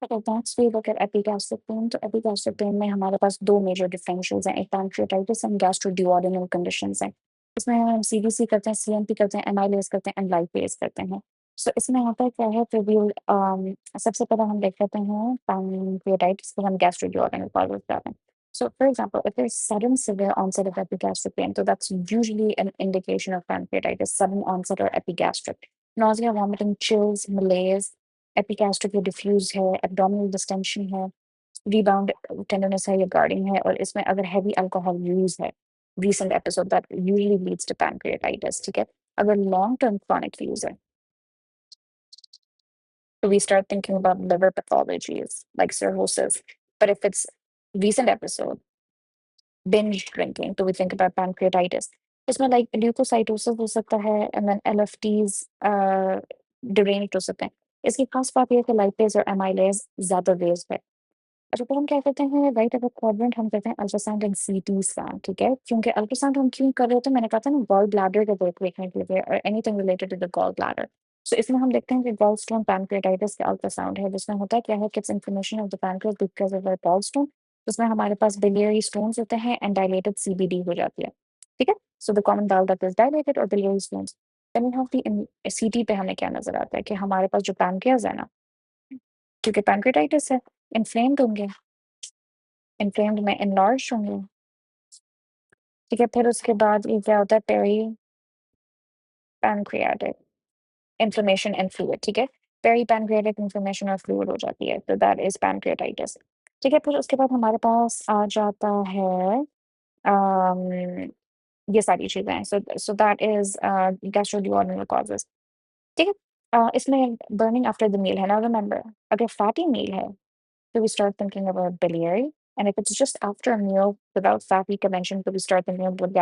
Okay, next we look at epigastric pain. तो epigastric pain में हमारे पास 2 मेजर डिफरेंशियल्स हैं, एक पैंक्रियाटाइटिस एंड गैस्ट्रोड्यूओडेनल कंडीशंस हैं। इसमें हम सीबीसी करते हैं, सीएमपी करते हैं, एमाइलेज करते हैं एंड लाइपेज करते हैं। सो इसमें होता है क्या है प्रिव्यूल सबसे पहले हम देख लेते हैं पैंक्रियाटाइटिस को हम गैस्ट्रोड्यूओडेनल कॉजेस कहते हैं। So for example, if there's sudden severe onset of epigastric pain, so that's usually an indication of pancreatitis, sudden onset or epigastric. Nausea, vomiting, chills, malaise, epigastric या डिफ्यूज है, एब्डोमिनल डिस्टेंशन है, rebound tenderness है या guarding है और इसमें अगर heavy alcohol use है, recent episode that usually leads to pancreatitis, ठीक है? अगर लॉन्ग टर्म chronic यूज है, so we start thinking about liver pathologies like cirrhosis. But if it's recent episode, binge drinking, तो we think about pancreatitis. इसमें like leukocytosis हो सकता है and then LFTs deranged हो सकते हैं। इसकी खास बात ये है कि lipase और amylase ज़्यादा raised है। अच्छा, तो हम क्या करते हैं राइट अपर क्वाड्रेंट हम करते हैं अल्ट्रासाउंड एंड सीटी स्कैन, ठीक है? क्योंकि अल्ट्रासाउंड हम क्यों कर रहे होते हैं, मैंने कहा था ना गॉल ब्लैडर का वर्क देखने के लिए और anything related to the gall bladder. So इसमें हम देखते हैं कि गॉल स्टोन पैनक्रियाटाइटिस का अल्ट्रासाउंड है, जिसमें होता है क्या है किट्स information of the pancreas because of gall stone, जिसमें हमारे पास बिलियरी स्टोन्स होते हैं एंड डायलेटेड सीबीडी हो जाती है, ठीक है? So the common bile duct is dilated और biliary stones. Then we have the CT पे हमें क्या नजर आता है कि हमारे पास जो पैनक्रियास है ना, क्योंकि पैनक्रियाटाइटिस है, इन्फ्लेम्ड होंगे, इन्फ्लेम्ड में एनलार्ज होंगे, ठीक है? फिर उसके बाद ये क्या होता है peripancreatic inflammation and fluid, ठीक है? पेरी पैनक्रियाटिक इन्फ्लेमेशन और फ्लूइड हो जाती है, तो दैट इज पैनक्रियाटाइटिस, ठीक है? फिर उसके बाद हमारे पास आ जाता है ये सारी चीजें हैं, सो दैट इज गैस्ट्रोड्यूओडेनल कॉजेस, ठीक है? इसमें बर्निंग आफ्टर द मील है ना, रिमेंबर अगर फैटी मील है so we start thinking about biliary. And if it's just after a meal without fatty convention, so we start thinking about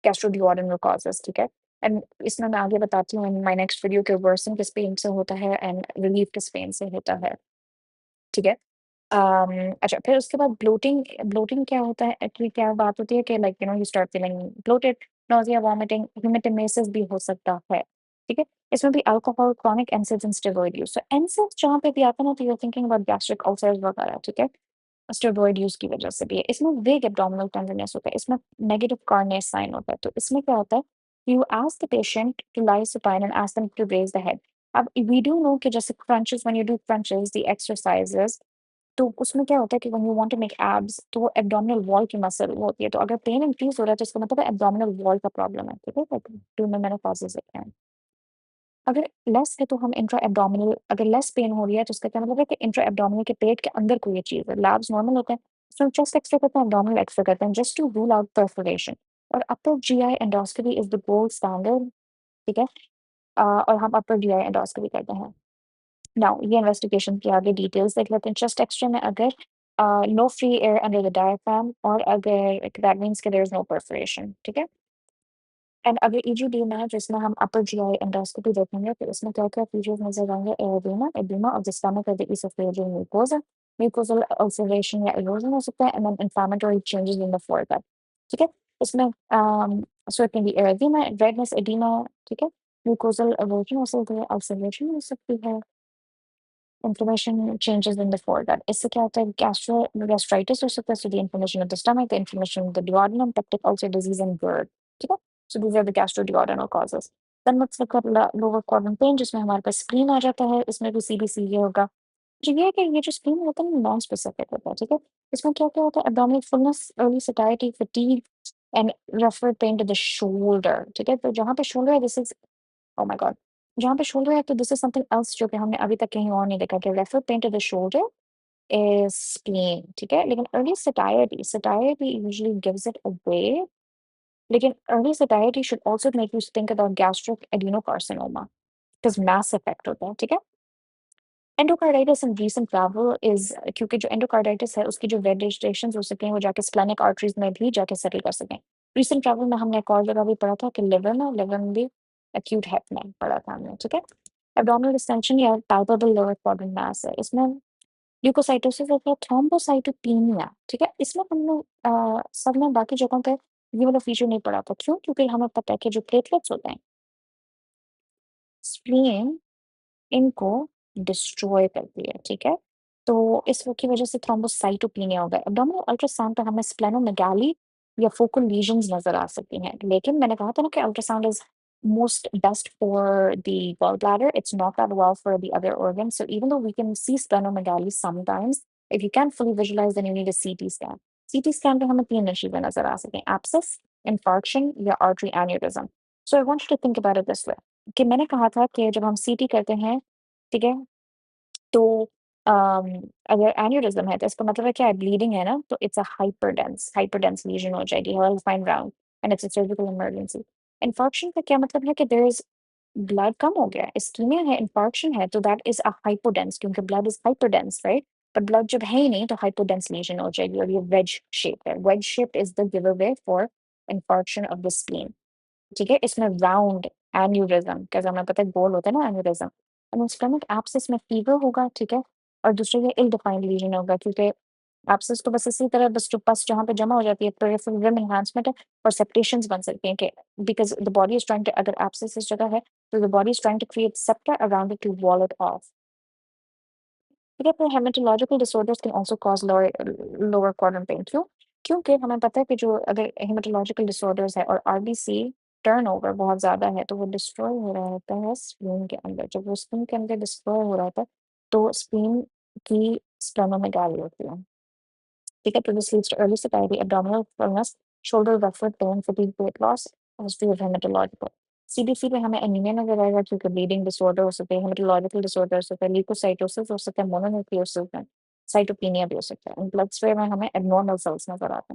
gastroduodenal causes, ठीक है? And इसमें मैं आगे बताती हूँ in my next video कि worsen किस पेन से होता है and relief किस पेन से होता है, ठीक है? अच्छा, फिर उसके बाद ब्लोटिंग ब्लोटिंग क्या होता है कि क्या बात होती है कि like you start feeling bloated, nausea, vomiting, haematemesis भी हो सकता है, ठीक है? इसमें भी alcohol, chronic NSAIDs and steroid use, so NSAIDs जहाँ पे भी आता है ना तो you are thinking about gastric ulcers वगैरह, ठीक है? स्टेरॉइड यूज की वजह से भी है। इसमें वेग एब्डोमिनल टेंडरनेस होता है, इसमें नेगेटिव कार्नेस साइन होता है, तो इसमें क्या होता है you ask the patient to lie supine and ask them to raise the head. अब वी डू नो कि जैसे crunches when you do crunches the exercises, तो उसमें क्या होता है कि when you want to make abs तो वो एब्डोमिनल वॉल की मसल होती है, तो अगर पेन इंक्रीज हो रहा है तो इसका मतलब है एब्डोमिनल वॉल का प्रॉब्लम है, ठीक है? टू में मैंने कॉजेस लिखे हैं। अगर लेस है तो हम इंट्रा एब्डोमिनल, अगर लेस पेन हो रही है तो इसका क्या मतलब है कि इंट्रा एब्डोमिनल के पेट के अंदर कोई ये चीज़ है। लैब्स नॉर्मल होते हैं, इसमें चेस्ट एक्स-रे करते हैं, एब्डोमिनल एक्स-रे करते हैं just to rule out perforation, और upper GI endoscopy is the gold standard, ठीक है? और हम अपर जीआई एंडोस्कोपी करते हैं। नाउ ये इन्वेस्टिगेशन की आगे डिटेल्स देख लेते हैं। चेस्ट एक्स-रे में अगर no free air under the diaphragm और अगर दैट मीन्स कि देयर इज़ नो परफोरेशन, ठीक है? एंड अगर ईजीडी में है जिसमें हम अपर जीआई एंडोस्कोपी देखेंगे तो इसमें क्या-क्या फीचर्स नज़र आएँगे, oedema, oedema of the stomach और the esophageal mucosa, mucosal ulceration या इरोजन हो सकता है and then inflammatory changes in the foregut, ठीक है? इसमें so it can be erythema, redness, oedema, ठीक है? म्यूकोसल इरोजन हो सकती है, अल्सरेशन हो सकती है, इन्फ्लेमेशन चेंजेस इन द फोregut। इससे क्या होता है गैस्ट्राइटिस हो सकता है, so the inflammation of the stomach, the inflammation of the duodenum, peptic ulcer disease and GERD, ठीक है? So these are the gastroduodenal causes. Then let's look at lower quadrant pain जिसमें हमारे पास स्प्लीन आ जाता है, इसमें भी सीबीसी ये होगा। जो ये है कि ये जो स्प्लीन होता है नॉन स्पेसिफिक होता है, ठीक है? इसमें क्या-क्या होता है abdominal fullness, early satisfactory, fatigue and refer pain to the shoulder, ठीक है? तो जहाँ पे शोल्डर है this is oh my God, जहाँ पे शोल्डर है तो दिस इज समथिंग एल्स जो कि हमने अभी तक कहीं और नहीं देखा कि refer pain to the shoulder is spleen, ठीक है? लेकिन early satisfactory satisfactory usually gives it away, लेकिन early satiety should also make you think about gastric adenocarcinoma because mass effect होता है, ठीक है? Endocarditis in recent travel is क्योंकि जो एंडोकार्डाइटिस है उसकी जो वेजिटेशंस हो सकें वो जाके स्प्लेनिक आर्टरीज में भी जाके सेटल कर सकें। रीसेंट ट्रैवल में हमने एक और जगह भी पढ़ा था कि लिवर में भी एक्यूट हेप में पढ़ा था हमने, ठीक है? एब्डोमिनल डिस्टेंशन या पाल्पेबल लोअर क्वाड्रेंट मास है, इसमें ल्यूकोसाइटोसिस होता है, थ्रोम्बोसाइटोपेनिया, ठीक है? इसमें हमने सब में बाकी जगहों पे ये वाला फीचर नहीं पढ़ा था, क्यों? क्योंकि हमें पता है कि जो प्लेटलेट्स होते हैं, स्प्लीन इनको डिस्ट्रॉय करती है, ठीक है? तो इस की वजह से थ्रोम्बोसाइटोपेनिया होगा। एब्डोमिनल अल्ट्रासाउंड पे हमें स्प्लेनोमेगाली या फोकल लीजन्स नज़र आ सकती हैं। लेकिन मैंने कहा था ना कि ultrasound is most best for the gallbladder. It's not that well for the other organs. So even though we can see splenomegaly sometimes, if you can't fully visualize, then you need a CT scan. CT scan पे हमें 3 नशीबें नज़र आ सकते हैं, abscess, infarction या artery aneurysm. So I want you to think about it this way कि मैंने कहा था कि जब हम CT करते हैं, ठीक है? तो अम, अगर एन्यूरिज्म है तो इसका मतलब है क्या है, ब्लीडिंग है ना, तो इट्स अ हाइपरडेंस लीजन हो जाएगी, well defined round and it's a surgical emergency. Infarction का क्या मतलब है कि देयर इज ब्लड कम हो गया, इस्कीमिया है, इन्फार्क्शन है, तो दैट इज अ हाइपोडेंस क्योंकि ब्लड इज हाइपरडेंस, राइट? पर ब्लड जब है ही नहीं तो हाइपोडेंस लीजन हो जाएगी और ये वेज शेप है। Veg shape is the give away for infarction of the spleen. ठीक है? इसमें राउंड एन्यूरिज्म, कैसे हमें पता है गोल होता है ना एन्यूरिज्म, एंडोस्पर्मिक एब्सिस में फीवर होगा, ठीक है? और दूसरा ये इल डिफाइंड लीजन होगा क्योंकि एब्सिस तो बस इसी तरह बस जो पस जहाँ पे जमा हो जाती है पेरिफेरल रिम एनहांसमेंट है और सेप्टेशंस बन सकते हैं कि because the body is trying to, अगर एब्सिस इस जगह है तो the body is trying to create septa around it to wall it off. ठीक है? तो haematological disorders can also cause lower quadrant pain. क्यों? क्योंकि हमें पता है कि जो अगर हेमेटोलॉजिकल डिसऑर्डर्स है और आरबीसी टर्नओवर बहुत ज़्यादा है, तो वो डिस्ट्रॉय हो रहा होता है स्प्लीन के अंदर। जब वो स्प्लीन के अंदर डिस्ट्रॉय हो रहा होता है, तो स्प्लीन की स्प्लेनोमेगाली होती है। ठीक है? तो this leads to early satisfactory, abdominal fullness, shoulder roughness, pain, fatigue, weight loss, history of haematological. CBC में हमें एनीमिया नज़र आएगा क्योंकि ब्लीडिंग डिसऑर्डर हो सकते हैं, हेमेटोलॉजिकल डिसऑर्डर्स होते हैं, ल्यूकोसाइटोसिस हो सकता है, मोनोन्यूक्लियोसिस में, साइटोपेनिया भी हो सकता है। ब्लड स्मेयर में हमें एब्नॉर्मल सेल्स नज़र आते हैं।